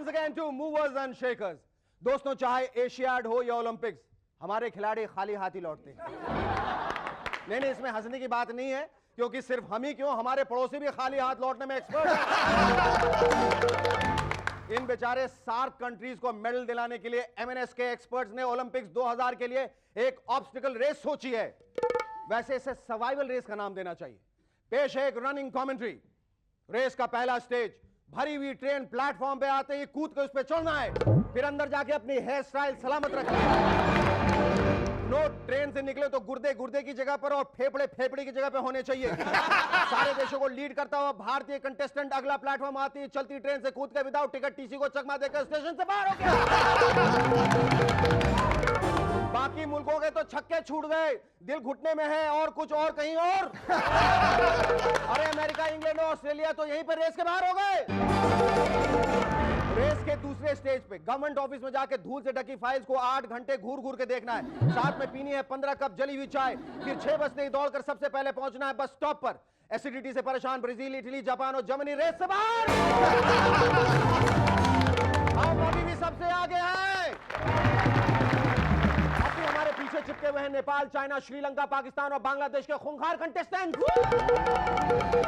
once again to movers and shakers. दोस्तों, चाहे Asiad हो या ओलंपिक्स, हमारे खिलाड़ी खाली हाथ ही लौटते हैं। नहीं, इसमें हंसने की बात नहीं है, क्योंकि सिर्फ हम ही क्यों, हमारे पड़ोसी भी खाली हाथ लौटने में एक्सपर्ट हैं। इन बेचारे सार्क कंट्रीज को मेडल दिलाने के लिए एमएनएस के एक्सपर्ट्स ने ओलंपिक्स 2000 के लिए एक ऑब्स्टिकल रेस सोची है। वैसे इसे सर्वाइवल रेस का नाम देना चाहिए। पेश है एक रनिंग कमेंट्री। रेस का पहला स्टेज, भरी हुई ट्रेन प्लेटफॉर्म पे आते ही कूद के उस पे चढ़ना है, फिर अंदर जाके अपनी हेयर स्टाइल सलामत रखनी है। नोट, ट्रेन से निकले तो गुर्दे गुर्दे की जगह पर और फेफड़े फेफड़े की जगह पे होने चाहिए। सारे देशों को लीड करता हुआ भारतीय कंटेस्टेंट अगला प्लेटफॉर्म आती है, चलती ट्रेन से कूद के विदाउट टिकट टीसी को चकमा देकर स्टेशन से बाहर हो गया। बाकी मुल्कों के तो छक्के छूट गए, दिल घुटने में है और कुछ और कहीं और। अरे अमेरिका, इंग्लैंड और ऑस्ट्रेलिया तो यहीं पर रेस के बाहर हो गए। रेस के दूसरे स्टेज पे गवर्नमेंट ऑफिस में जाके धूल से ढकी फाइल्स को 8 घंटे घूर घूर के देखना है। साथ में पीनी है 15 कप जली हुई चाय। फिर 6 बजते ही दौड़कर सबसे पहले पहुंचना है बस स्टॉप पर। एसिडिटी से परेशान ब्राजील, इटली, जापान और जर्मनी रेस से बाहर। हम अभी भी सबसे आगे हैं। अभी हमारे पीछे चिपके हुए हैं नेपाल, चाइना, श्रीलंका, पाकिस्तान और बांग्लादेश के खूंखार कंटेस्टेंट।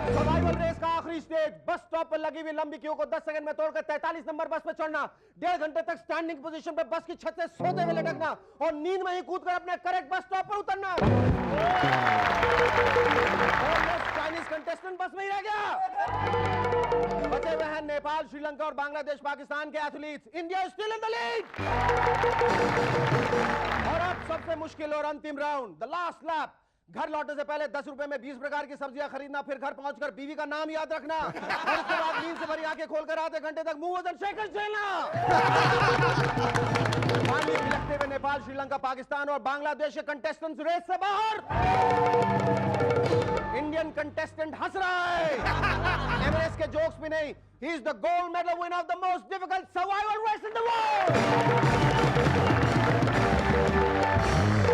सर्वाइवल रेस का आखिरी स्टेज, बस स्टॉप पर लगी हुई लंबी क्यू को 10 सेकंड में तोड़कर 43 नंबर बस पे चढ़ना, 1.5 घंटे तक स्टैंडिंग पोजीशन पे बस की छत से सोते हुए लटकना और नींद में ही कूदकर अपने करेक्ट बस स्टॉप पर उतरना। चाइनीज कंटेस्टेंट बस में ही रह गया। बचे हुए हैं नेपाल, श्रीलंका और बांग्लादेश, पाकिस्तान के athletes. India still in the lead. और अब सबसे मुश्किल और अंतिम राउंड, द लास्ट लैप। घर लौटने से पहले 10 रुपए में 20 प्रकार की सब्जियां खरीदना, फिर घर पहुंचकर बीवी का नाम याद रखना और उसके बाद नींद से भरी आंखें खोलकर आधे घंटे तक मूवर्स एंड शेकर्स खेलना। पानी लगते हुए नेपाल, श्रीलंका, पाकिस्तान और बांग्लादेश के कंटेस्टेंट्स रेस से बाहर। इंडियन कंटेस्टेंट हंस रहा है। एमएनएस के जोक्स भी नहीं, he is the gold medal winner of the most difficult survival race in the world.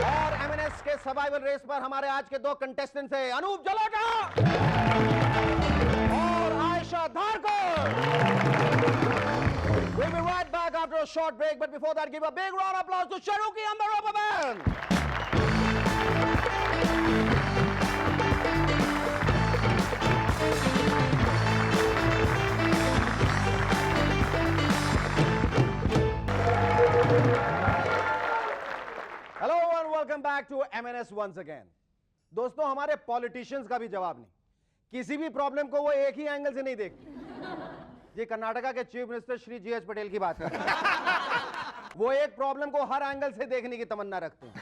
और एमएनएस के सर्वाइवल रेस पर हमारे आज के 2 कंटेस्टेंट्स हैं, अनूप जलोटा और Ayesha Dharkar. We'll be right back after a short break, but before that, give a big round of applause to Sharuki and the Rubber Band. Hello and welcome back to MNS once again. दोस्तों, हमारे politicians का भी जवाब नहीं, किसी भी problem को वो एक ही एंगल से नहीं देखते। ये कर्नाटका के chief minister Shri GH Patel की बात है। वो एक प्रॉब्लम को हर एंगल से देखने की तमन्ना रखते हैं।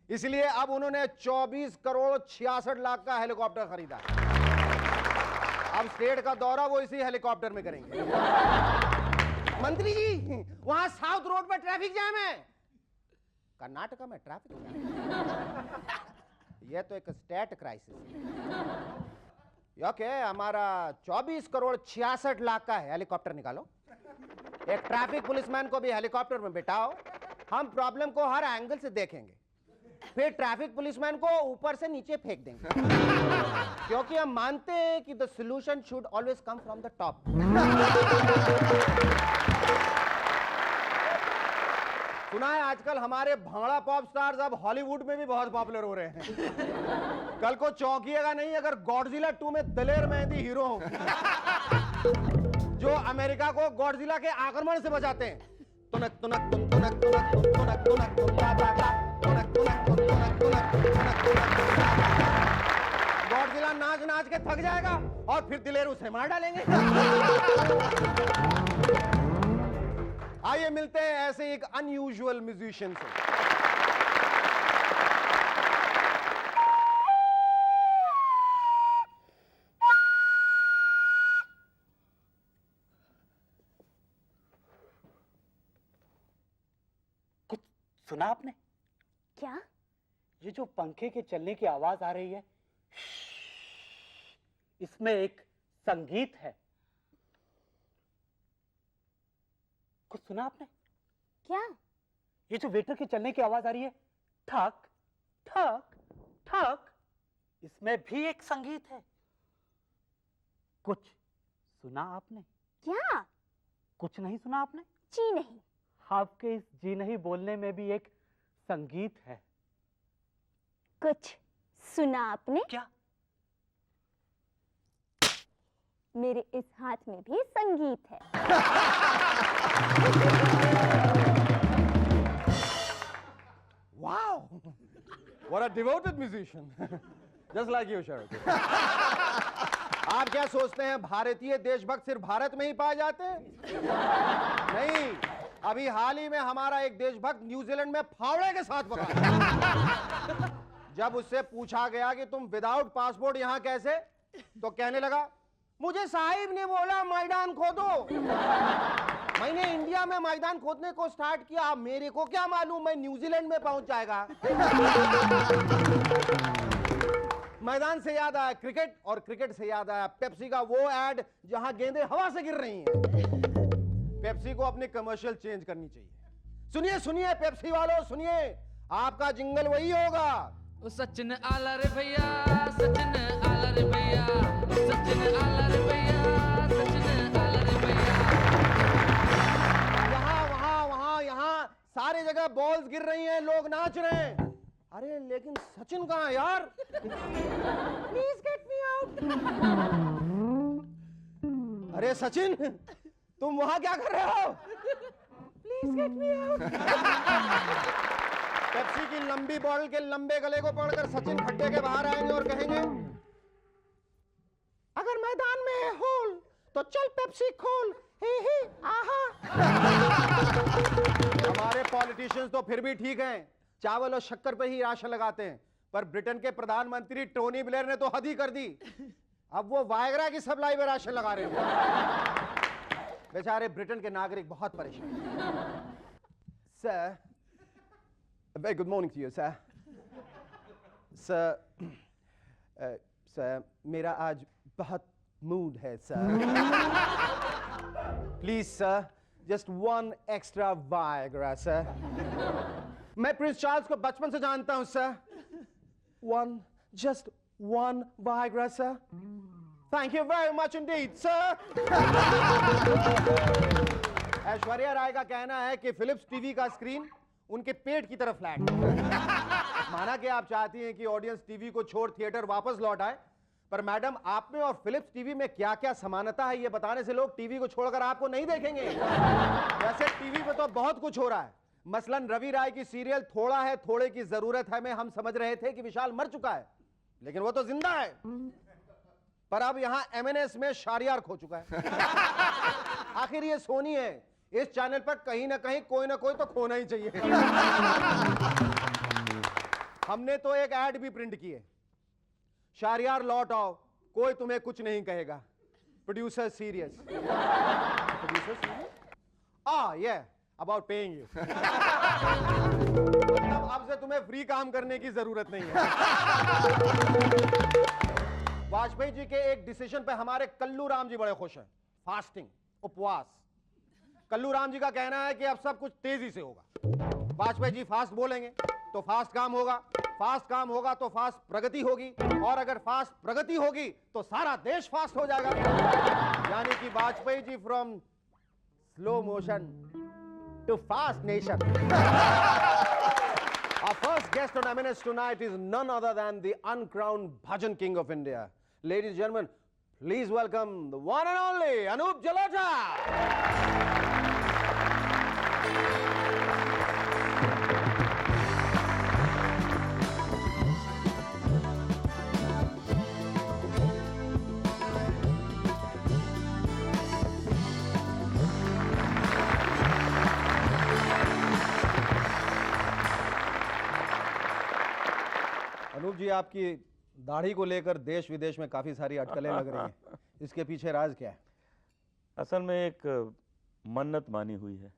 इसलिए अब उन्होंने 24 करोड़ 66 लाख का हेलीकॉप्टर खरीदा। अब स्टेट का दौरा वो इसी हेलीकॉप्टर में करेंगे। मंत्री जी, वहां साउथ रोड पर ट्रैफिक जाम है। कर्नाटका में ट्रैफिक जाम, यह तो एक स्टेट क्राइसिस है। ओके, हमारा 24 करोड़ 66 लाख का हेलीकॉप्टर निकालो, एक ट्रैफिक पुलिसमैन को भी हेलीकॉप्टर में बिठाओ, हम प्रॉब्लम को हर एंगल से देखेंगे, फिर ट्रैफिक पुलिसमैन को ऊपर से नीचे फेंक देंगे। क्योंकि हम मानते हैं कि the solution should always come from the top. सुना है आजकल हमारे भांगड़ा पॉप स्टार्स अब हॉलीवुड में भी बहुत पॉपुलर हो रहे हैं। कल को चौंकिएगा नहीं अगर गॉडजिला 2 में दलेर मेहंदी हीरो हो, जो अमेरिका को गॉडजिला के आक्रमण से बचाते हैं। तुनक तुनक तुन तुनक तुनक तुन तुनक तुनक तुन ता ता ता तुनक तुनक तुन तुनक तुनक तुनक तुनक। गॉडजिला नाच नाच के थक जाएगा और फिर दिलेर उसे मार डालेंगे। आइए मिलते हैं ऐसे एक अनयूजुअल म्यूजिशियन से। कुछ सुना आपने? क्या? ये जो पंखे के चलने की आवाज आ रही है, इसमें एक संगीत है। कुछ सुना आपने? क्या? ये जो वेटर के चलने की आवाज आ रही है, ठक ठक ठक, इसमें भी एक संगीत है। कुछ सुना आपने? क्या? कुछ नहीं सुना आपने? जी नहीं। आपके इस जी नहीं बोलने में भी एक संगीत है। कुछ सुना आपने? क्या? मेरे इस हाथ में भी संगीत है। Wow! What a devoted musician. Just like you, Sharon. आप क्या सोचते हैं भारतीय देशभक्त सिर्फ भारत में ही पाए जाते हैं? नहीं, अभी हाल ही में हमारा एक देशभक्त न्यूजीलैंड में फावड़े के साथ पकड़ा। जब उससे पूछा गया कि तुम विदाउट पासपोर्ट यहां कैसे, तो कहने लगा मुझे साहिब ने बोला मैदान खोदो। मैंने इंडिया में मैदान खोदने को स्टार्ट किया, मेरे को क्या मालूम मैं न्यूजीलैंड में पहुंच जाएगा। मैदान से याद आया क्रिकेट, और क्रिकेट से याद आया पेप्सी का वो एड जहां गेंदें हवा से गिर रही हैं। पेप्सी को अपनी कमर्शियल चेंज करनी चाहिए। सुनिए सुनिए पेप्सी वालों सुनिए, आपका जिंगल वही होगा। ओ सचिन आला रे भैया, सचिन आला रे भैया, सचिन आला रे भैया, सचिन आला रे भैया। यहाँ वहां वहां यहाँ सारे जगह बॉल्स गिर रही हैं, लोग नाच रहे हैं। अरे लेकिन सचिन कहाँ है यार? Please get me out. अरे सचिन तुम वहां क्या कर रहे हो? Please get me out. Pepsi की लंबी बॉटल के लंबे गले को पकड़कर सचिन खड्डे के बाहर आएंगे और कहेंगे अगर मैदान में है होल तो चल पेप्सी खोल, ही आहा। हमारे पॉलिटिशियंस तो फिर भी ठीक हैं, चावल और शक्कर पे ही राशन लगाते हैं, पर ब्रिटेन के प्रधानमंत्री टोनी ब्लेयर ने तो हद ही कर दी। अब वो वायग्रा की सप्लाई में राशन लगा रहे हैं। बेचारे ब्रिटेन के नागरिक बहुत परेशान हैं। Sir, very good morning to you, sir. Sir, मेरा आज बहुत मूड है sir. Please sir, just one extra viagra sir. मैं प्रिंस चार्ल्स को बचपन से जानता हूं sir. Just one viagra sir. Thank you very much indeed sir. Aishwarya Rai का कहना है कि फिलिप्स टीवी का स्क्रीन उनके पेट की तरफ फ्लैट। माना कि आप चाहती हैं कि ऑडियंस टीवी को छोड़ थिएटर वापस लौट आए, पर मैडम आप में और फिलिप्स टीवी में क्या क्या समानता है ये बताने से लोग टीवी को छोड़कर आपको नहीं देखेंगे। वैसे टीवी पे तो बहुत कुछ हो रहा है, मसलन रवि राय की सीरियल थोड़ा है थोड़े की जरूरत है में हम समझ रहे थे कि विशाल मर चुका है, लेकिन वो तो जिंदा है। पर अब यहां एमएनएस में शारियार खो चुका है। आखिर ये सोनी है, इस चैनल पर कहीं ना कहीं कोई ना कोई तो खोना ही चाहिए। हमने तो एक ऐड भी प्रिंट की है, शारियार लौट आओ, कोई तुम्हें कुछ नहीं कहेगा, प्रोड्यूसर सीरियस। Producer serious? ये अबाउट पेइंग यू। मतलब अब से तुम्हें फ्री काम करने की जरूरत नहीं है। वाजपेयी जी के एक डिसीजन पे हमारे कल्लू राम जी बड़े खुश हैं, फास्टिंग, उपवास। कल्लू राम जी का कहना है कि अब सब कुछ तेजी से होगा। वाजपेयी जी फास्ट बोलेंगे तो फास्ट काम होगा, फास्ट काम होगा तो फास्ट प्रगति होगी, और अगर फास्ट प्रगति होगी तो सारा देश फास्ट हो जाएगा। यानी कि Vajpayee ji from slow motion to fast nation. Our first guest on MNS tonight is none other than the uncrowned Bhajan King of India. Ladies and gentlemen, please welcome the one and only Anup Jalota. Anup ji, आपकी दाढ़ी को लेकर देश विदेश में काफी सारी अटकलें लग रही हैं, इसके पीछे राज क्या है? असल में एक मन्नत मानी हुई है,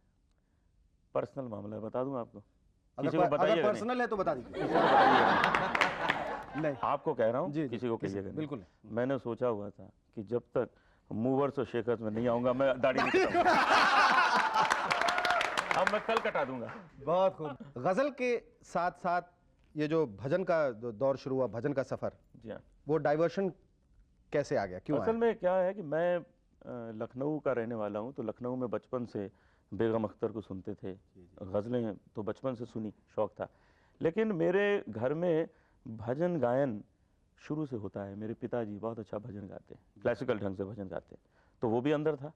पर्सनल मामला है, बता दूं आपको? किसी को बताइएगा नहीं। पर्सनल है तो बता दीजिए। किसी को बताइएगा नहीं, आपको कह रहा हूँ, जी, किसी को कहिएगा नहीं। बिल्कुल। मैंने सोचा हुआ था कि जब तक मूवर्स और शेकर्स में नहीं आऊंगा मैं दाढ़ी नहीं कटाऊंगा। अब मैं कल कटा दूंगा। बहुत खूब। गजल के साथ साथ ये जो भजन का दौर शुरू हुआ, भजन का सफर, जी हाँ, वो डाइवर्शन कैसे आ गया, क्यों असल में क्या है कि मैं लखनऊ का रहने वाला हूँ, तो लखनऊ में बचपन से बेगम अख्तर को सुनते थे, गज़लें तो बचपन से सुनी, शौक़ था। लेकिन मेरे घर में भजन गायन शुरू से होता है। मेरे पिताजी बहुत अच्छा भजन गाते हैं, क्लासिकल ढंग से भजन गाते हैं, तो वो भी अंदर था।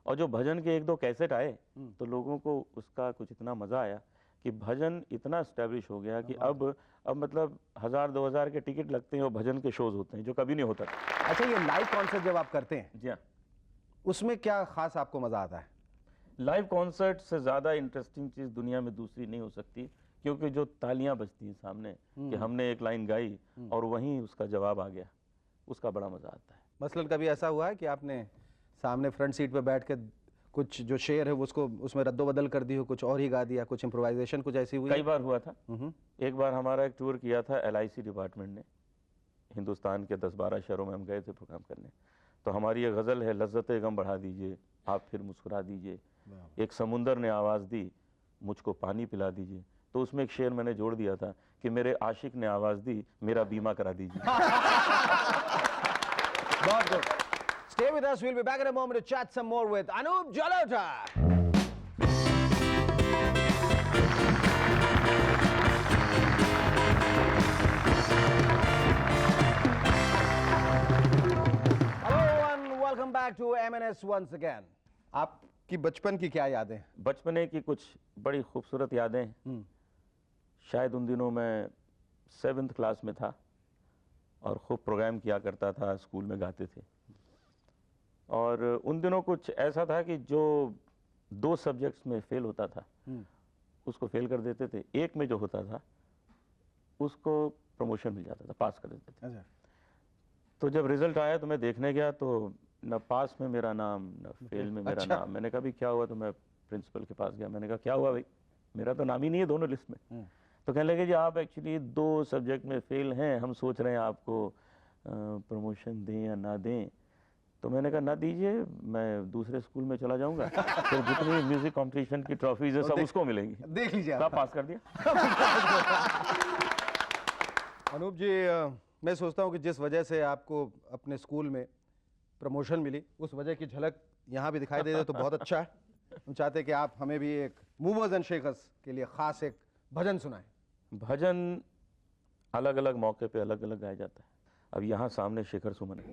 और जो भजन के 1-2 कैसेट आए तो लोगों को उसका कुछ इतना मज़ा आया कि भजन इतना एस्टेब्लिश हो गया कि अब मतलब 1000-2000 के टिकट लगते हैं और भजन के शोज़ होते हैं, जो कभी नहीं होता था। अच्छा, ये लाइव कॉन्सर्ट जब आप करते हैं, जी हाँ, उसमें क्या खास आपको मज़ा आता है? लाइव कॉन्सर्ट से ज़्यादा इंटरेस्टिंग चीज़ दुनिया में दूसरी नहीं हो सकती, क्योंकि जो तालियां बजती हैं सामने कि हमने एक लाइन गाई और वहीं उसका जवाब आ गया, उसका बड़ा मज़ा आता है। मसलन कभी ऐसा हुआ है कि आपने सामने फ्रंट सीट पे बैठ के कुछ जो शेर है उसको उसमें रद्दोबदल कर दी हो, कुछ और ही गा दिया, कुछ इम्प्रोवाइजेशन कुछ ऐसी हुई? कई बार हुआ था। एक बार हमारा एक टूर किया था LIC डिपार्टमेंट ने, हिंदुस्तान के 10-12 शहरों में हम गए थे प्रोग्राम करने। तो हमारी ये गज़ल है, लज्जते गम बढ़ा दीजिए आप फिर मुस्कुरा दीजिए, एक समुंदर ने आवाज़ दी मुझको पानी पिला दीजिए। तो उसमें एक शेर मैंने जोड़ दिया था कि मेरे आशिक ने आवाज़ दी मेरा बीमा करा दीजिए। बहुत good. Stay with us. We'll be back in a moment to chat some more with Anup Jalota. Hello and welcome back to M&S once again. आपकी बचपन की क्या यादें? बचपने की कुछ बड़ी खूबसूरत यादें हैं। शायद उन दिनों मैं 7th क्लास में था और खूब प्रोग्राम किया करता था, स्कूल में गाते थे। और उन दिनों कुछ ऐसा था कि जो 2 सब्जेक्ट्स में फेल होता था उसको फेल कर देते थे, एक में जो होता था उसको प्रमोशन मिल जाता था, पास कर देते थे। अच्छा। तो जब रिजल्ट आया तो मैं देखने गया तो न पास में मेरा नाम न फेल में मेरा नाम। मैंने कहा भाई क्या हुआ, तो मैं प्रिंसिपल के पास गया, मैंने कहा क्या हुआ भाई, मेरा तो नाम ही नहीं है दोनों लिस्ट में। तो कहने लगे जी आप एक्चुअली 2 सब्जेक्ट में फेल हैं, हम सोच रहे हैं आपको प्रमोशन दें या ना दें। तो मैंने कहा ना दीजिए, मैं दूसरे स्कूल में चला जाऊंगा, फिर जितनी म्यूजिक कंपटीशन की ट्रॉफीज है सब उसको मिलेंगी। देख लीजिए आप पास कर दिया। अनूप जी, मैं सोचता हूँ कि जिस वजह से आपको अपने स्कूल में प्रमोशन मिली उस वजह की झलक यहाँ भी दिखाई दे रही है, तो बहुत अच्छा है। हम चाहते हैं कि आप हमें भी एक मूवर्स एंड शेकर्स के लिए खास एक भजन सुनाएं। भजन अलग अलग मौके पे अलग अलग गाया जाता है। अब यहाँ सामने शेखर सुमन है।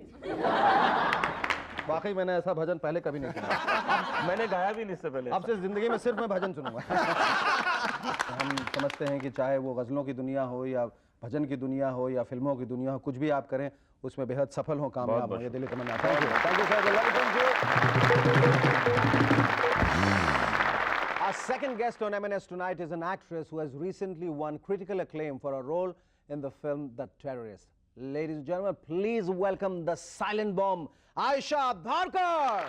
वाकई मैंने ऐसा भजन पहले कभी नहीं सुना। मैंने गाया भी नहीं इससे पहले। अब से जिंदगी में सिर्फ मैं भजन सुनूंगा। हम समझते हैं कि चाहे वो गज़लों की दुनिया हो या भजन की दुनिया हो या फिल्मों की दुनिया हो, कुछ भी आप करें उसमें बेहद सफल हो, कामयाब हो, ये दिली तमन्ना। Thank you sir. Our second guest on M&S tonight is an actress who has recently won critical acclaim for a role in the film The Terrorist. Ladies and gentlemen, please welcome the silent bomb, Ayesha Dharkar.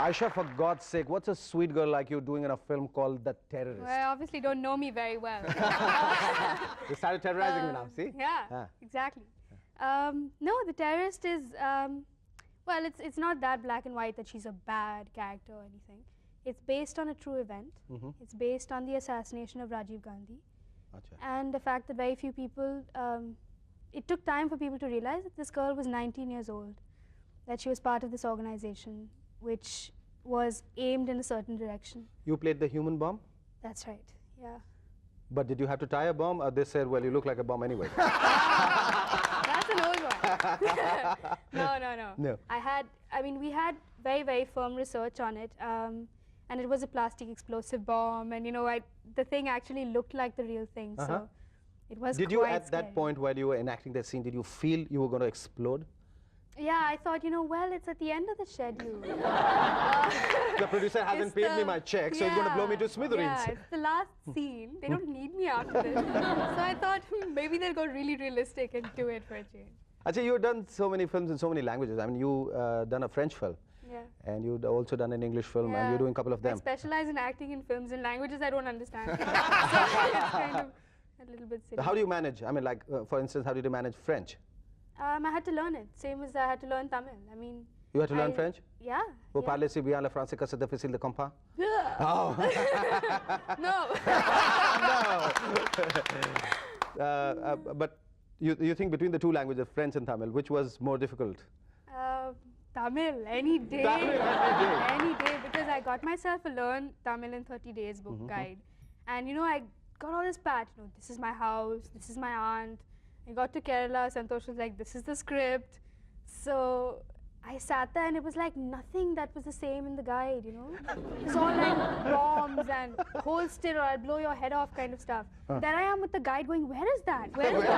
Ayesha, for God's sake, what's a sweet girl like you doing in a film called The Terrorist? Well, obviously don't know me very well. You started terrorizing me now, see? Yeah, exactly. No, The Terrorist is, well, it's not that black and white that she's a bad character or anything. It's based on a true event. It's based on the assassination of Rajiv Gandhi. Achha. And the fact that very few people, it took time for people to realize that this girl was 19 years old, that she was part of this organization which was aimed in a certain direction. You played the human bomb? That's right, yeah. But did you have to tie a bomb, or they said, well, you look like a bomb anyway? That's an old one. No. No. I mean, we had very, very firm research on it. And it was a plastic explosive bomb. And, you know, the thing actually looked like the real thing. So it was Did quite you, at scary. that point while you were enacting that scene, did you feel you were going to explode? Yeah, I thought, you know, well, it's at the end of the schedule. The producer hasn't It's paid me my check, so he's going to blow me to smithereens. Yeah, it's the last scene. They don't need me after this. So I thought maybe they'll go really realistic and do it for a change. Actually, you've done so many films in so many languages. I mean, you done a French film. Yeah. and you'd also done an English film, and you're doing a couple of I them. specialize in acting in films in languages I don't understand. So it's kind of a little bit silly. How do you manage? I mean, like, for instance, how did you manage French? I had to learn it, same as I had to learn Tamil. I mean, You had to learn I- French? yeah. Vous yeah. parlez si bien le français que c'est difficile de comprendre? Oh. No. But you think between the two languages, French and Tamil, which was more difficult? Tamil, any day. Tamil, any day. Any day, because I got myself a Learn Tamil in 30 Days book guide. And you know, I got all this patch, you know, this is my house, this is my aunt. I got to Kerala, Santosh was like, this is the script. So I sat there and it was like nothing that was the same in the guide, you know. It's all like bombs and hold still or I'll blow your head off kind of stuff. There I am with the guide going, where is that? Where is that?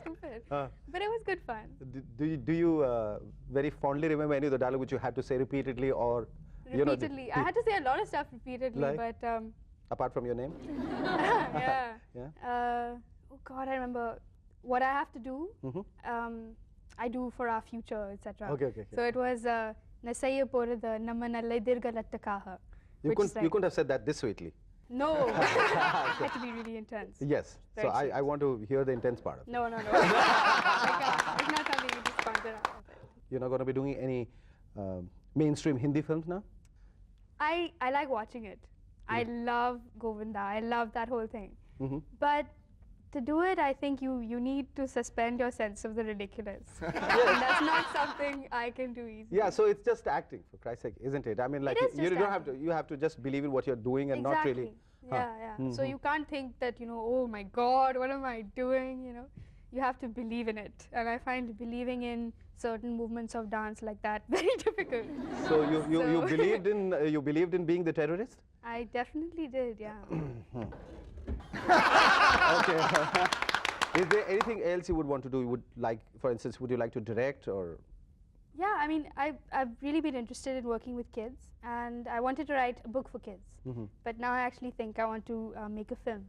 Stupid. But it was good fun. Do you very fondly remember any of the dialogue which you had to say repeatedly, or you know, Repeatedly. I had to say a lot of stuff repeatedly, Like? but apart from your name? yeah. Yeah. Oh God, I remember what I have to do. I do for our future, etc. Okay, okay, okay. So it was Nasaiya Porada Namma Nallaidirga Lattakaha. You couldn't have said that this sweetly. No, it had to be really intense. Yes. Very So I want to hear the intense part of it. No, no, no. It's not something you just sponsor out of it. You're not going to be doing any mainstream Hindi films now? I like watching it. I love Govinda. I love that whole thing. But to do it, I think you need to suspend your sense of the ridiculous. And that's not something I can do easily. Yeah, so it's just acting, for Christ's sake, isn't it? I mean, like, is you just don't have to, you have to just believe in what you're doing and not really. Yeah, yeah. So you can't think that, you know, oh my God, what am I doing, you know? You have to believe in it. And I find believing in certain movements of dance like that very difficult. So you believed in being the terrorist? I definitely did, yeah. Okay. Is there anything else you would want to do? You would like, for instance, would you like to direct or? Yeah, I mean, I've really been interested in working with kids, and I wanted to write a book for kids. But now I actually think I want to make a film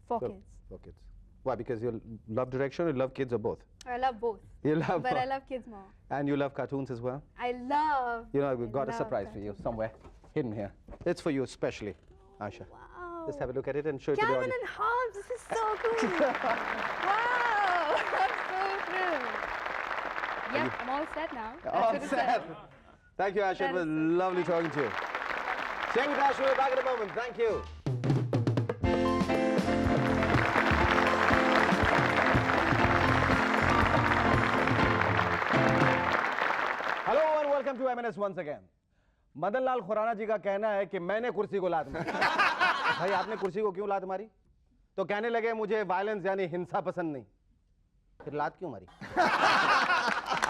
for kids. For kids. Why? Because you love direction, or you love kids, or both? I love both, You love. but I love kids more. And you love cartoons as well? I love. You know, we've got a love surprise for you somewhere hidden here. It's for you especially, Asha. Wow. Just have a look at it and show it to the Gavin audience. and Hobbs, this is so cool. Wow, I'm so thrilled. Yep, I'm all set now. That's All what it set. says. Thank you, Asha. It That was is so lovely talking to you. Stay with us. We'll be back in a moment. Thank you. Hello and welcome to MNS once again. Madan Lal Khurana ji का कहना है कि मैंने कुर्सी को लात मारी। भाई आपने कुर्सी को क्यों लात मारी? तो कहने लगे मुझे वायलेंस यानी हिंसा पसंद नहीं। फिर लात क्यों मारी?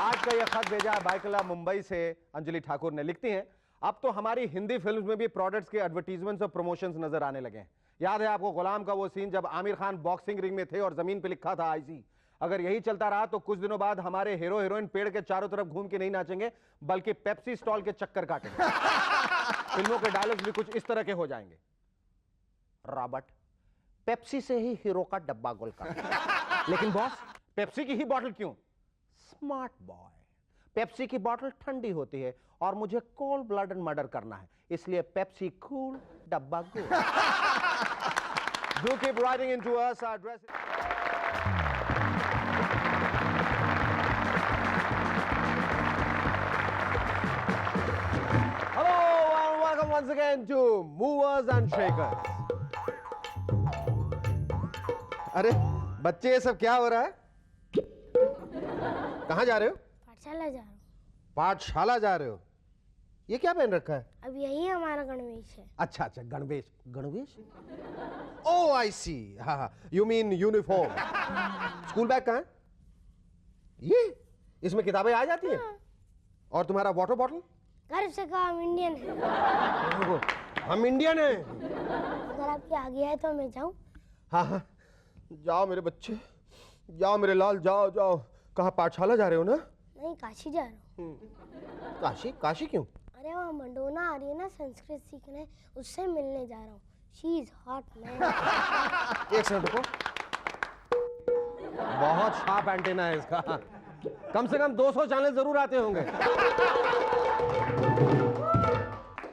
आज का यह खत भेजा बाइकला मुंबई से अंजलि ठाकुर ने। लिखती हैं, अब तो हमारी हिंदी फिल्म्स में भी प्रोडक्ट्स के एडवर्टीजमेंट्स और प्रमोशंस नजर आने लगे हैं। याद है आपको गुलाम का वो सीन जब आमिर खान बॉक्सिंग रिंग में थे और जमीन पे लिखा था आईसी। अगर यही चलता रहा तो कुछ दिनों बाद हमारे हीरो हीरोइन पेड़ के चारों तरफ घूम के नहीं नाचेंगे बल्कि पेप्सी स्टॉल के चक्कर काटेंगे। फिल्मों के डायलॉग्स भी कुछ इस तरह के हो जाएंगे। रॉबर्ट, पेप्सी से ही हीरो का डब्बा गोल कर। लेकिन बॉस, पेप्सी की ही बॉटल क्यों? स्मार्ट बॉय, पेप्सी की बॉटल ठंडी होती है और मुझे कोल्ड ब्लडेड मर्डर करना है, इसलिए पेप्सी कूल डब्बा गोल। Do keep writing into us. Our address is Hello and welcome once again to Movers and Shakers. अरे बच्चे, ये सब क्या हो रहा है? कहाँ जा रहे हो? पाठशाला जा रहा हूँ। पाठशाला जा रहे हो? ये क्या पहन रखा है? अब यही हमारा गणवेश है। अच्छा अच्छा, गणवेश। गणवेश? ओह आई सी। हाँ हाँ, you mean uniform. School bag कहाँ है? ये इसमें किताबें आ जाती हैं? और तुम्हारा वाटर बॉटल? गर्व से कहा हम इंडियन हैं। हम इंडियन हैं। अगर आपकी आगे है तो मैं जाऊँ? हाँ हाँ, जाओ मेरे बच्चे, जाओ मेरे लाल, जाओ जाओ। कहाँ, पाठशाला जा रहे हो ना? नहीं, काशी जा रहा हूँ। काशी? काशी क्यों? अरे वहाँ मंडोना आ रही है ना संस्कृत सीखने, उससे मिलने जा रहा हूँ। She is hot man. एक सेकंड रुको। बहुत शार्प एंटेना है इसका। कम से कम 200 चैनल जरूर आते होंगे।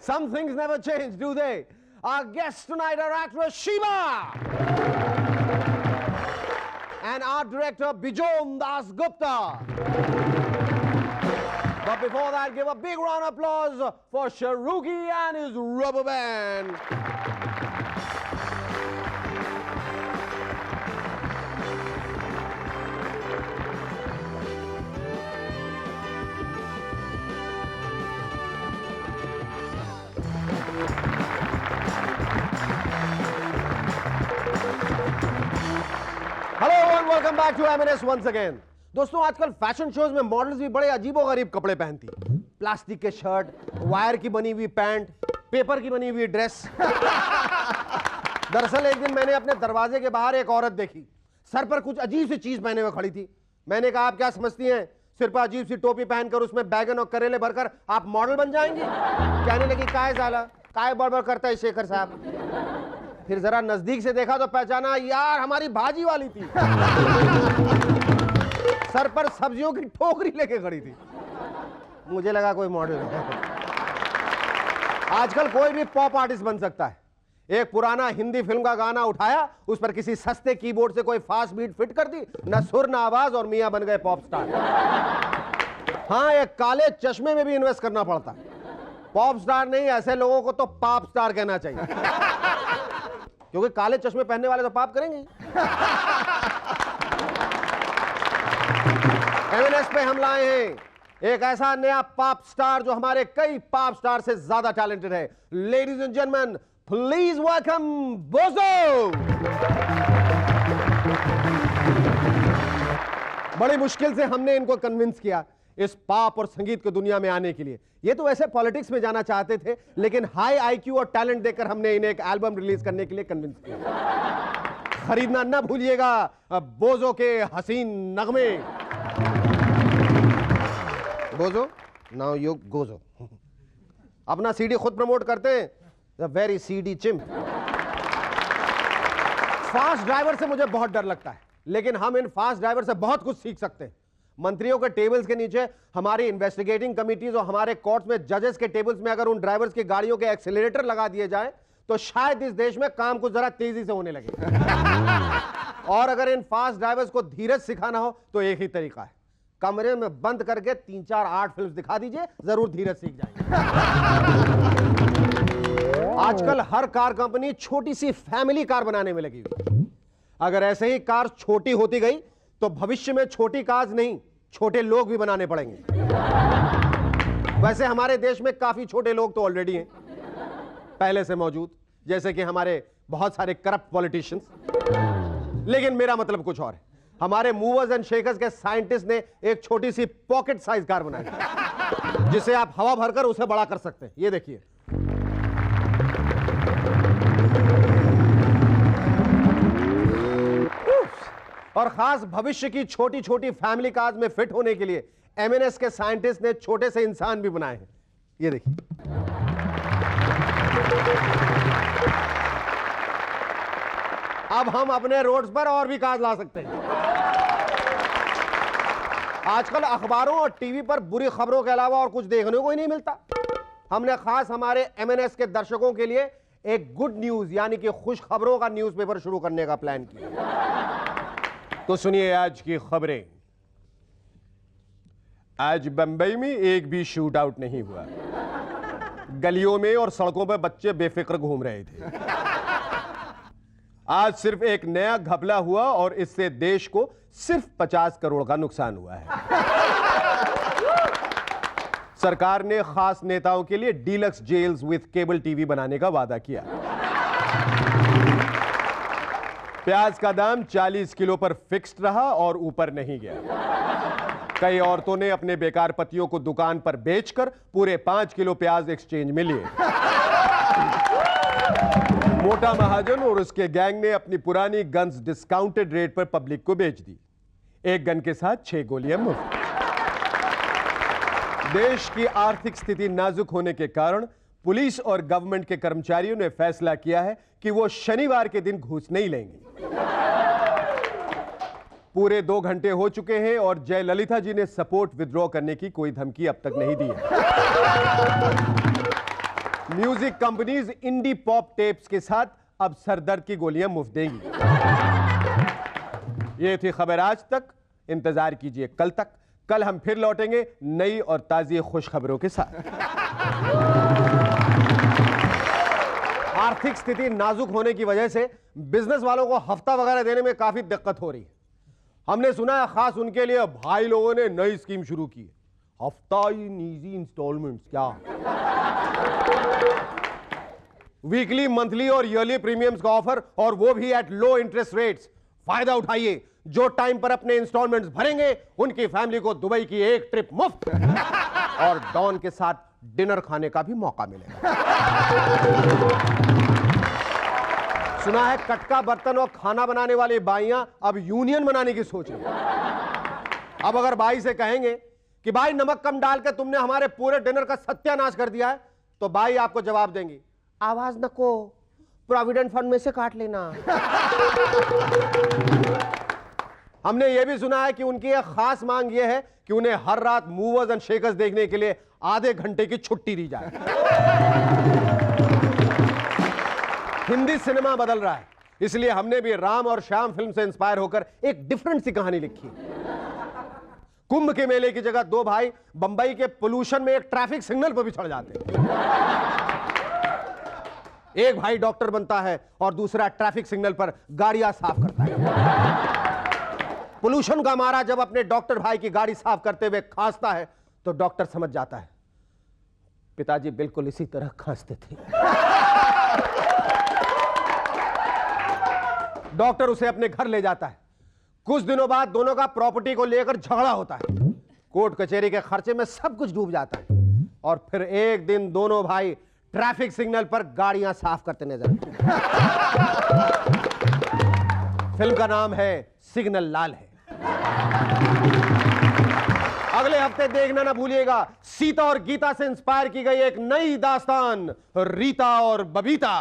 Some things never change, do they? Our guests tonight are actress Shiva and art director Bijon Das Gupta. But before that, give a big round of applause for Shahrukhi and his rubber band. Hello and welcome back to M&S once again. दोस्तों, आजकल fashion shows में models भी बड़े अजीबोगरीब कपड़े पहनती, plastic के shirt, wire की बनी हुई पैंट, पेपर की बनी हुई ड्रेस। दरअसल एक दिन मैंने अपने दरवाजे के बाहर एक औरत देखी, सर पर कुछ अजीब सी चीज पहने हुए खड़ी थी। मैंने कहा, आप क्या समझती हैं, सिर पर अजीब सी टोपी पहनकर उसमें बैगन और करेले भरकर आप मॉडल बन जाएंगी? कहने लगी, काय साला, काय बड़बड़ करता है शेखर साहब। फिर जरा नजदीक से देखा तो पहचाना, यार हमारी भाजी वाली थी। सर पर सब्जियों की टोकरी लेके खड़ी थी। मुझे लगा कोई मॉडल है। आजकल कोई भी पॉप आर्टिस्ट बन सकता है। एक पुराना हिंदी फिल्म का गाना उठाया, उस पर किसी सस्ते कीबोर्ड से कोई फास्ट बीट फिट कर दी, न सुर न आवाज, और मियां बन गए पॉप स्टार। हाँ, एक काले चश्मे में भी इन्वेस्ट करना पड़ता है। पॉप स्टार नहीं, ऐसे लोगों को तो पाप स्टार कहना चाहिए, क्योंकि काले चश्मे पहनने वाले तो पाप करेंगे। M&S पे हम लाए हैं एक ऐसा नया पॉप स्टार जो हमारे कई पॉप स्टार से ज्यादा टैलेंटेड है। Ladies and gentleman, please welcome बोजो। बड़ी मुश्किल से हमने इनको कन्विंस किया इस पॉप और संगीत की दुनिया में आने के लिए। ये तो वैसे पॉलिटिक्स में जाना चाहते थे, लेकिन हाई IQ और टैलेंट देकर हमने इन्हें एक एल्बम रिलीज करने के लिए कन्विंस किया। खरीदना न भूलिएगा बोजो के हसीन नगमे। बोजो, नाउ यू गोजो। अपना CD खुद प्रमोट करते हैं, the very CD chimp. Fast driver से मुझे बहुत डर लगता है, लेकिन हम इन फास्ट ड्राइवर से बहुत कुछ सीख सकते हैं। मंत्रियों के टेबल्स के नीचे हमारी इन्वेस्टिगेटिंग कमिटीज और हमारे कोर्ट्स में जजेस के टेबल्स में अगर उन ड्राइवर्स की गाड़ियों के एक्सीलरेटर लगा दिए जाए तो शायद इस देश में काम कुछ जरा तेजी से होने लगे। और अगर इन फास्ट ड्राइवर्स को धीरज सिखाना हो तो एक ही तरीका है, कमरे में बंद करके 3, 4, 8 फिल्म दिखा दीजिए, जरूर धीरज सीख जाएंगे। आजकल हर कार कंपनी छोटी सी फैमिली कार बनाने में लगी हुई। अगर ऐसे ही कार छोटी होती गई तो भविष्य में छोटी कार्स नहीं, छोटे लोग भी बनाने पड़ेंगे। वैसे हमारे देश में काफी छोटे लोग तो ऑलरेडी हैं, पहले से मौजूद, जैसे कि हमारे बहुत सारे करप्ट पॉलिटिशियंस। लेकिन मेरा मतलब कुछ और है। हमारे मूवर्स एंड शेकर्स के साइंटिस्ट ने एक छोटी सी पॉकेट साइज कार बनाई, जिसे आप हवा भरकर उसे बड़ा कर सकते हैं। ये देखिए, और खास भविष्य की छोटी छोटी फैमिली कार्स में फिट होने के लिए M&S के साइंटिस्ट ने छोटे से इंसान भी बनाए हैं। ये देखिए, अब हम अपने रोड्स पर और भी कार्स ला सकते हैं। आजकल अखबारों और टीवी पर बुरी खबरों के अलावा और कुछ देखने को ही नहीं मिलता। हमने खास हमारे M&S के दर्शकों के लिए एक गुड न्यूज यानी कि खुश खबरों का न्यूज़पेपर शुरू करने का प्लान किया। तो सुनिए आज की खबरें। आज बंबई में एक भी शूट आउट नहीं हुआ। गलियों में और सड़कों पर बच्चे बेफिक्र घूम रहे थे। आज सिर्फ एक नया घपला हुआ और इससे देश को सिर्फ 50 करोड़ का नुकसान हुआ है। सरकार ने खास नेताओं के लिए deluxe jails with cable TV बनाने का वादा किया। प्याज का दाम 40 किलो पर फिक्स्ड रहा और ऊपर नहीं गया। कई औरतों ने अपने बेकार पतियों को दुकान पर बेचकर पूरे 5 किलो प्याज एक्सचेंज में लिए। मोटा महाजन और उसके गैंग ने अपनी पुरानी गन्स डिस्काउंटेड रेट पर पब्लिक को बेच दी। एक गन के साथ 6 गोलियां मुफ्त। देश की आर्थिक स्थिति नाजुक होने के कारण पुलिस और गवर्नमेंट के कर्मचारियों ने फैसला किया है कि वो शनिवार के दिन घूस नहीं लेंगे। पूरे 2 घंटे हो चुके हैं और जयललिता जी ने सपोर्ट विथड्रॉ करने की कोई धमकी अब तक नहीं दी है। Music companies indie pop tapes के साथ अब सरदर्द की गोलियां मुफ्त देंगी। ये थी खबर आज तक, इंतजार कीजिए कल तक। कल हम फिर लौटेंगे नई और ताजी खुश खबरों के साथ। आर्थिक स्थिति नाजुक होने की वजह से बिजनेस वालों को हफ्ता वगैरह देने में काफी दिक्कत हो रही है। हमने सुना है खास उनके लिए भाई लोगों ने नई स्कीम शुरू की है, हफ्ता ईजी इंस्टॉलमेंट्स। क्या वीकली, मंथली और ईयरली प्रीमियम्स का ऑफर, और वो भी एट लो इंटरेस्ट रेट्स। फायदा उठाइए। जो टाइम पर अपने इंस्टॉलमेंट्स भरेंगे उनकी फैमिली को दुबई की एक ट्रिप मुफ्त और डॉन के साथ डिनर खाने का भी मौका मिलेगा। सुना है कटका बर्तन और खाना बनाने वाली बाइयां अब यूनियन बनाने की सोच रही हैं। अब अगर बाई से कहेंगे कि भाई नमक कम डाल के तुमने हमारे पूरे डिनर का सत्यानाश कर दिया है, तो बाई आपको जवाब देंगी, आवाज नको, प्रोविडेंट फंड में से काट लेना। हमने यह भी सुना है कि उनकी एक खास मांग यह है कि उन्हें हर रात मूवर्स एंड शेकर्स देखने के लिए आधे घंटे की छुट्टी दी जाए। हिंदी सिनेमा बदल रहा है, इसलिए हमने भी राम और श्याम फिल्म से इंस्पायर होकर एक डिफरेंट सी कहानी लिखी। कुंभ के मेले की जगह 2 भाई बंबई के पोल्यूशन में एक ट्रैफिक सिग्नल पर भी चढ़ जाते हैं। एक भाई डॉक्टर बनता है और दूसरा ट्रैफिक सिग्नल पर गाड़ियां साफ करता है। पोल्यूशन का मारा जब अपने डॉक्टर भाई की गाड़ी साफ करते हुए खांसता है तो डॉक्टर समझ जाता है पिताजी बिल्कुल इसी तरह खांसते थे। डॉक्टर उसे अपने घर ले जाता है। कुछ दिनों बाद दोनों का प्रॉपर्टी को लेकर झगड़ा होता है। कोर्ट कचहरी के खर्चे में सब कुछ डूब जाता है और फिर एक दिन दोनों भाई ट्रैफिक सिग्नल पर गाड़ियां साफ करते नजर आते हैं। फिल्म का नाम है सिग्नल लाल है। अगले हफ्ते देखना ना भूलिएगा सीता और गीता से इंस्पायर की गई एक नई दास्तान, रीता और Babita.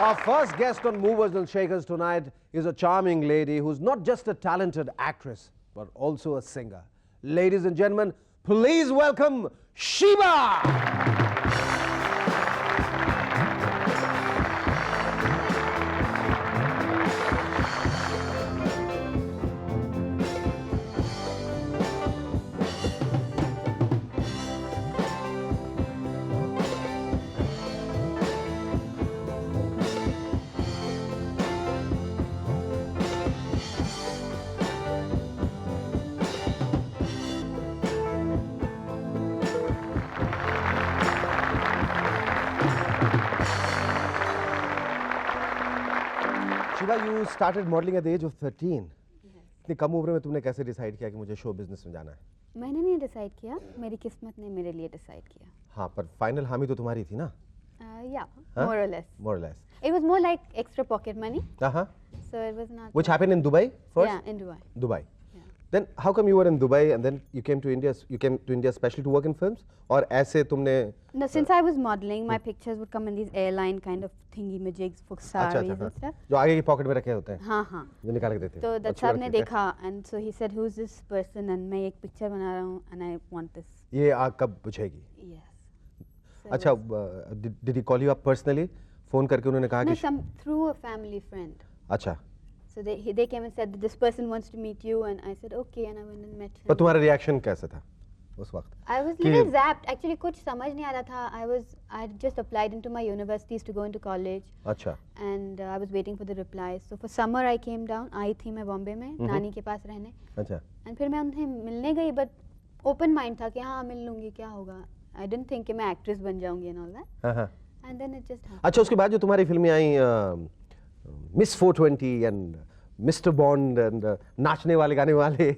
Our first guest on Movers and Shakers tonight is a charming lady who's not just a talented actress but also a singer. Ladies and gentlemen, please welcome Sheba! Shiva, you started modeling at the age of 13. इतनी कम उम्र में तुमने कैसे decide किया कि मुझे show business में जाना है? मैंने नहीं डिसाइड किया, मेरी किस्मत ने मेरे लिए डिसाइड किया। हाँ, पर फाइनल हामी तो तुम्हारी थी ना? Yeah, more or less. More or less. It was more like extra pocket money, Uh-huh. so it was not. Which happened in Dubai first? Yeah, in Dubai. Dubai. Yeah. Then how come you were in Dubai and then you came to India? You came to India especially to work in films? और ऐसे तुमने No, since I was modeling, my pictures would come in these airline kind of thingy majigs for sarees and stuff. जो आगे की pocket में रखे होते हैं, हाँ हाँ। जो निकाल के देते हैं। तो अच्छी दत्त साहब बात ने है। देखा and so he said, who's this person? and मैं एक पिक्चर बना रहा हूँ and I want this. ये आग कब बुझेगी? Yes. So अच्छा, did he call you up personally? Phone करके उन्होंने कहा no, कि some through a family friend. अच्छा, So they came and said that this person wants to meet you and I said okay and I went and met him. पर तुम्हारा reaction कैसा था उस वक्त? I was little zapped. Actually कुछ समझ नहीं आ रहा था. I just applied into my universities to go into college. अच्छा, And I was waiting for the reply. So for summer I came down. आई थी मैं बॉम्बे में नानी के पास रहने. अच्छा, And फिर मैं उन्हें मिलने गई but open mind था कि हाँ मिल लूँगी क्या होगा. I didn't think कि मैं actress बन जाऊँगी and all that. हाँ हाँ। And then it just happened. अच्छा, उसके बाद जो तुम्हारी फिल्में I miss 420 and mister bond and नाचने वाले गाने वाले,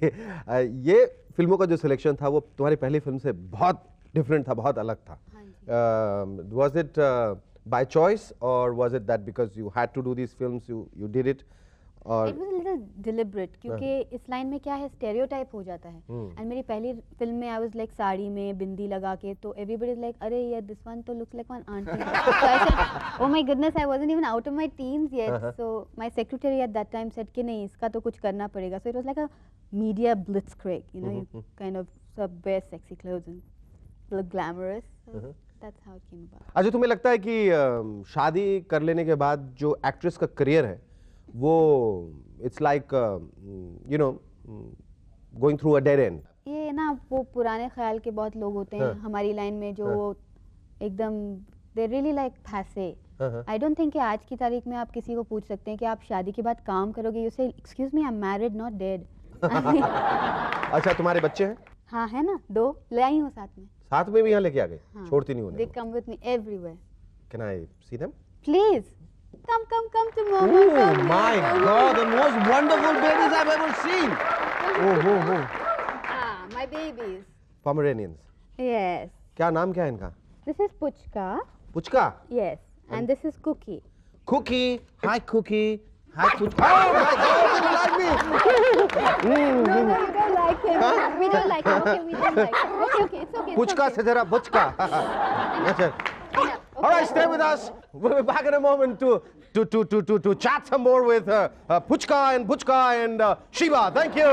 ये फिल्मों का जो सिलेक्शन था वो तुम्हारी पहली फिल्म से बहुत डिफरेंट था, बहुत अलग था। वाज इट बाय चॉइस और was it that because you had to do these films you did it? और It was a little deliberate क्योंकि इस लाइन में क्या है stereotype हो जाता है and मेरी पहली फिल्म में I was like साड़ी में बिंदी लगा के तो everybody is like अरे यार this one तो looks like one auntie so I said oh my goodness I wasn't even out of my teens yet so my secretary at that time said कि नहीं इसका तो कुछ करना पड़ेगा so it was like a media blitzkrieg you know you kind of wear sexy clothes and look glamorous so that's how it came about. अच्छा तुम्हें लगता है कि शादी कर लेने के बाद जो एक्ट्रेस का करियर है वो it's like you know going through a dead and? ये ना वो पुराने ख्याल के बहुत लोग होते हैं हमारी लाइन में जो एकदम दे रियली लाइक फैसे आई डोंट थिंक कि आज की तारीख में आप किसी को पूछ सकते हैं कि आप शादी के बाद काम करोगे you say excuse me I am married not dead. अच्छा तुम्हारे बच्चे हैं? हाँ है ना 2 ले आई हूँ साथ में. साथ में भी यहाँ लेके आ गए? छोड़ती नहीं दे उन्हें? Come with me everywhere. Can I see them? Please come to mama. Oh my God, the most wonderful babies I've ever seen. Oh. Ah, my babies. Pomeranians. Yes. क्या नाम क्या है इनका? This is Puchka. Puchka? Yes. And this is Cookie. Cookie. Hi Cookie. Hi Puchka. Oh my God, you like me? No, you don't like him. We don't like him. Okay, we don't like him. Okay, it's okay. Puchka से जरा बुचका. अच्छा. All right, stay with us. We'll be back in a moment to chat some more with Puchka and Shiva. Thank you.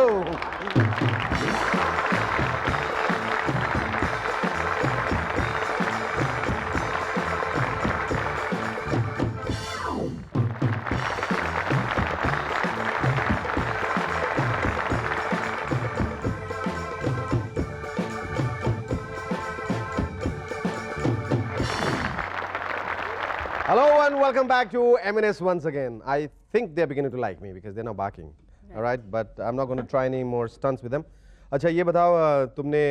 Hello and welcome back to M&S once again. I think they're beginning to like me because they're now barking. All right, but I'm not going to try any more stunts with them. अच्छा ये बताओ तुमने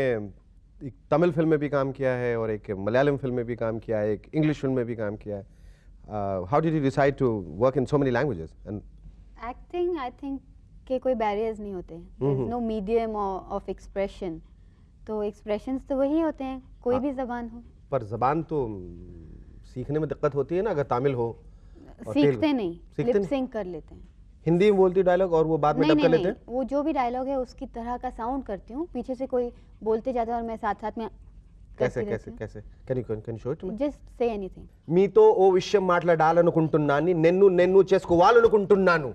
एक Tamil film में भी काम किया है और एक मलयालम फिल्म में भी काम किया है, एक इंग्लिश फिल्म में भी काम किया है. How did you decide to work in so many languages? And Acting, I think के कोई barriers नहीं होते. There's no medium of expression. तो expressions तो वही होते हैं, कोई भी ज़बान हो. पर ज़बान तो सीखने में दिक्कत होती है ना अगर तमिल हो. सीखते नहीं, lip sync कर लेते हैं. हिंदी में बोलती डायलॉग और वो बाद में डब कर लेते हैं? वो जो भी डायलॉग है उसकी तरह का साउंड करती हूँ. पीछे से कोई बोलते जाता है और मैं साथ में कैसे can you show it to me? Just say anything. మీతో ఓ విషయం మాట్లాడాలనుకుంటున్నాను నిన్ను చేసుకోవాలనుకుంటున్నాను.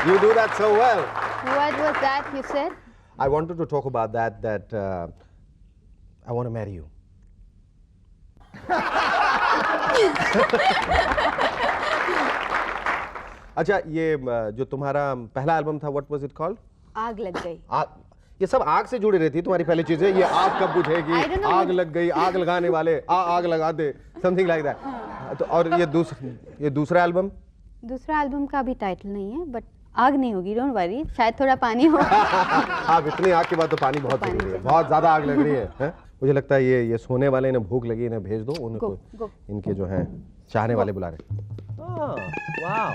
You do that so well. What was that you said? I wanted to talk about that I want to marry you. अच्छा ये जो तुम्हारा पहला एल्बम था व्हाट वाज इट कॉल्ड? आग लग गई. ये सब आग से जुड़ी रहती है तुम्हारी पहली चीजें. ये आग कब बुझेगी, आग लग गई, आग लगाने वाले आग लगा दे, समथिंग लाइक दैट. तो और ये दूसरा एल्बम? दूसरा एल्बम का भी टाइटल नहीं है बट आग नहीं होगी, डोंट वरी. शायद थोड़ा पानी हो. आप इतनी आग के बाद तो पानी बहुत जरूरी है. बहुत ज्यादा आग लग रही है. मुझे लगता है ये सोने वाले इन्हें भूख लगी, इन्हें भेज दो. उनको इनके जो हैं चाहने वाले बुला रहे. वाह.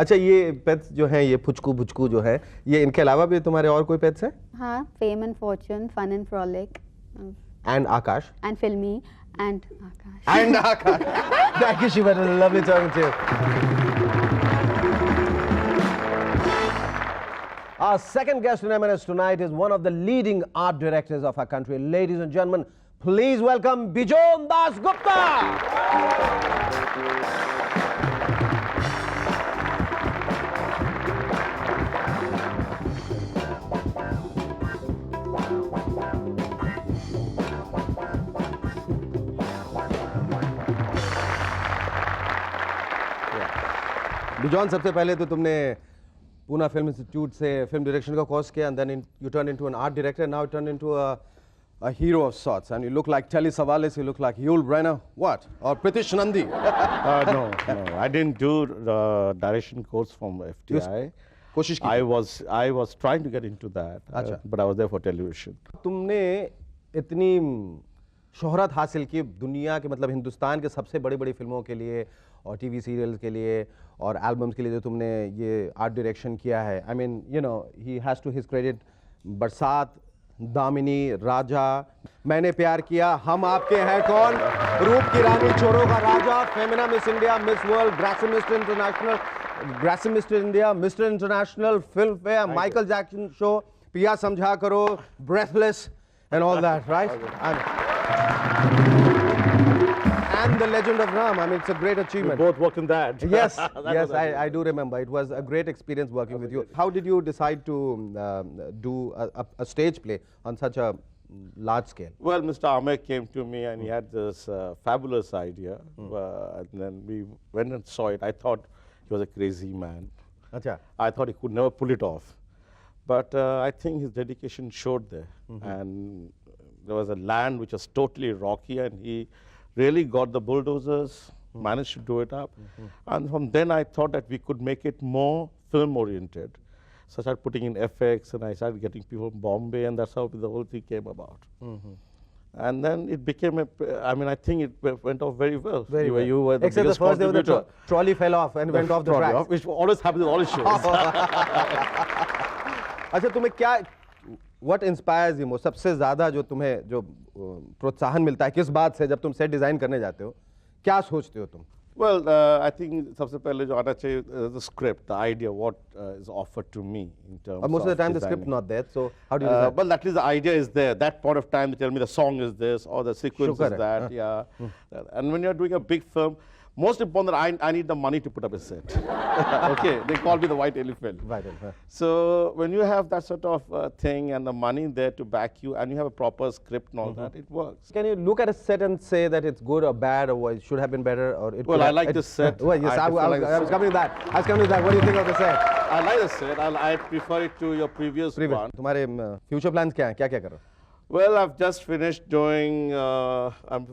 अच्छा ये पेट्स जो हैं, ये पुचकू बुचकू जो है, ये इनके अलावा भी तुम्हारे और कोई पेट्स हैं? हाँ, fame and fortune, fun and frolic, and Akash, and filmi, and Akash. And Akash. Thank you, Shiva. Lovely talking to you. Our second guest in M&S tonight is one of the leading art directors of our country. Ladies and gentlemen, please welcome Bijon Das Gupta. Bison, सबसे पहले तो तुमने Poona film institute से film direction का course किया, and then you turned into an art director. Now you turned into a hero of sorts, and you look like Telly Savalas, you look like Yul Brynner, what? Or Pritish Nandi? No, I didn't do the direction course from FTI. कोशिश की. I was trying to get into that, but I was there for television. तुमने इतनी शोहरत हासिल की दुनिया के, मतलब हिंदुस्तान के सबसे बड़ी बड़ी फिल्मों के लिए और टीवी सीरियल्स के लिए और एल्बम्स के लिए जो तुमने ये आर्ट डायरेक्शन किया है. I mean you know he has to his credit. Barsaat, Damini, राजा, मैंने प्यार किया, हम आपके हैं कौन, रूप की रानी, चोरों का राजा, Femina Miss India, Miss World, Grasim Mister International, Grasim Mister India, Mister International, Filmfare, Michael Jackson show, Piya Samjha Karo, breathless and all that, right? And the Legend of Ram. I mean, it's a great achievement. We both worked in that. Yes, That yes, was I do remember. It was a great experience working with you. How did you decide to do a stage play on such a large scale? Well, Mr. Amir came to me and he had this fabulous idea. And then we went and saw it. I thought he was a crazy man. Acha. I thought he could never pull it off. But I think his dedication showed there. And there was a land which was totally rocky, and he really got the bulldozers, managed to do it up. And from then I thought that we could make it more film oriented. So I started putting in FX, and I started getting people from Bombay, and that's how the whole thing came about. And then it became a, I mean, I think it went off very well. Very well. You were the Except the biggest first day the contributor. trolley fell off and went off the Trolley track. off, which always happens in all his shows. अच्छा, तुम्हें क्या, what inspires you most? सबसे ज़्यादा जो तुम्हें जो प्रोत्साहन मिलता है किस बात से, जब तुम सेट डिजाइन करने जाते हो, क्या सोचते हो तुम? Well, I think सबसे पहले जो आना चाहिए the script, the idea, what is offered to me in terms of Most of the time the script designing. not there, so how do you decide? Well, at least the idea is there. That point of time, they tell me the song is this or the sequence Shukar is hai, that. Yeah. And when you're doing a big film, most important, I need the money to put up a set. Okay, they call me the white elephant. Vital, huh? So when you have that sort of thing and the money there to back you, and you have a proper script and all that, it works. Can you look at a set and say that it's good or bad, or it should have been better, or it? Well, could I have- like it- the set. Well, yes, I prefer like the I was set. coming to that. I was coming to that. What do you think of the set? I like the set. I prefer it to your previous one. तुम्हारे future plans क्या हैं? क्या क्या कर रहे हो? Well, I've just finished doing, I'm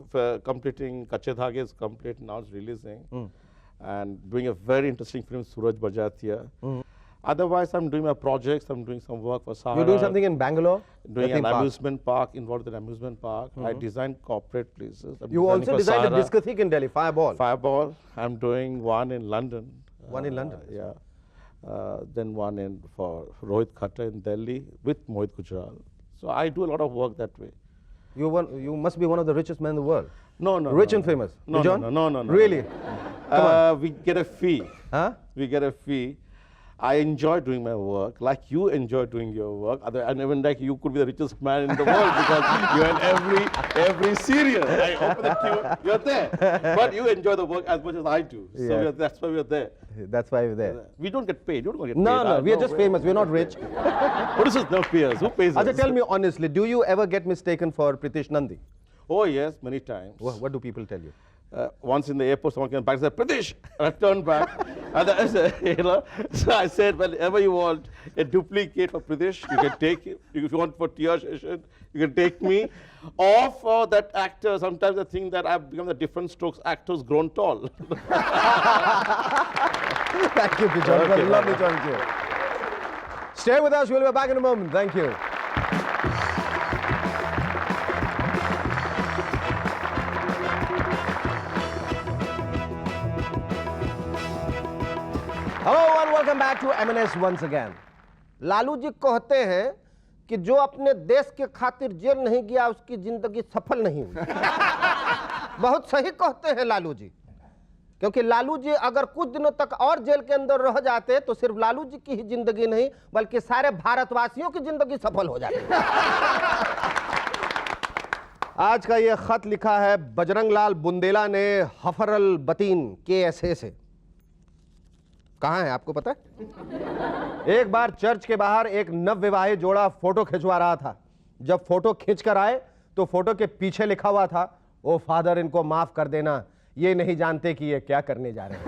completing Kache Dhage is complete, now it's releasing. And doing a very interesting film, Suraj Barjatia. Otherwise, I'm doing my projects, I'm doing some work for Sahara. You're doing something in Bangalore? Doing The theme an park. amusement park, involved in an amusement park. I designed corporate places. I'm You designing also for designed a Sahara. discotheque in Delhi, Fireball. Fireball. I'm doing one in London. One in London? Yeah. Then one in for Rohit Khatta in Delhi with Mohit Gujral. So I do a lot of work that way. You must be one of the richest men in the world. No, no. Rich no, and no. famous. No, John? no. Really? We get a fee. Huh? We get a fee. I enjoy doing my work, like you enjoy doing your work. And even like you could be the richest man in the world because you're in every serial. I open the queue, you're there. But you enjoy the work as much as I do. So Yeah. that's why we're there. That's why you're there. We don't get paid. You don't get No, paid. no, we are just famous. We're not rich. Producers never pay us. Who pays Acha, us? tell me honestly, do you ever get mistaken for Pritish Nandi? Oh, yes, many times. What do people tell you? Once in the airport, someone came back and said, Pritish! And I turned back. And I said, so I said, whenever you want a duplicate for Pritish, you can take it. If you want for Tia Session, you can take me. Or for that actor, sometimes I think that I've become the different strokes actors grown tall. Thank you, Pichon. It was lovely talking to you. Stay with us. We'll be back in a moment. Thank you. Hello and welcome back to M&S once again. Lalu ji कहते हैं कि जो अपने देश के खातिर jail नहीं गया उसकी जिंदगी सफल नहीं हुई। बहुत सही कहते हैं लालू जी, क्योंकि लालू जी अगर कुछ दिनों तक और जेल के अंदर रह जाते तो सिर्फ लालू जी की ही जिंदगी नहीं बल्कि सारे भारतवासियों की जिंदगी सफल हो जाती। आज का यह खत लिखा है बजरंग लाल बुंदेला ने हफरल बतीन KSA से। कहाँ है आपको पता है? एक बार चर्च के बाहर एक नवविवाहित जोड़ा फोटो खिंचवा रहा था। जब फोटो खींच कर आए तो फोटो के पीछे लिखा हुआ था, ओ फादर इनको माफ कर देना, ये नहीं जानते कि ये क्या करने जा रहे हैं।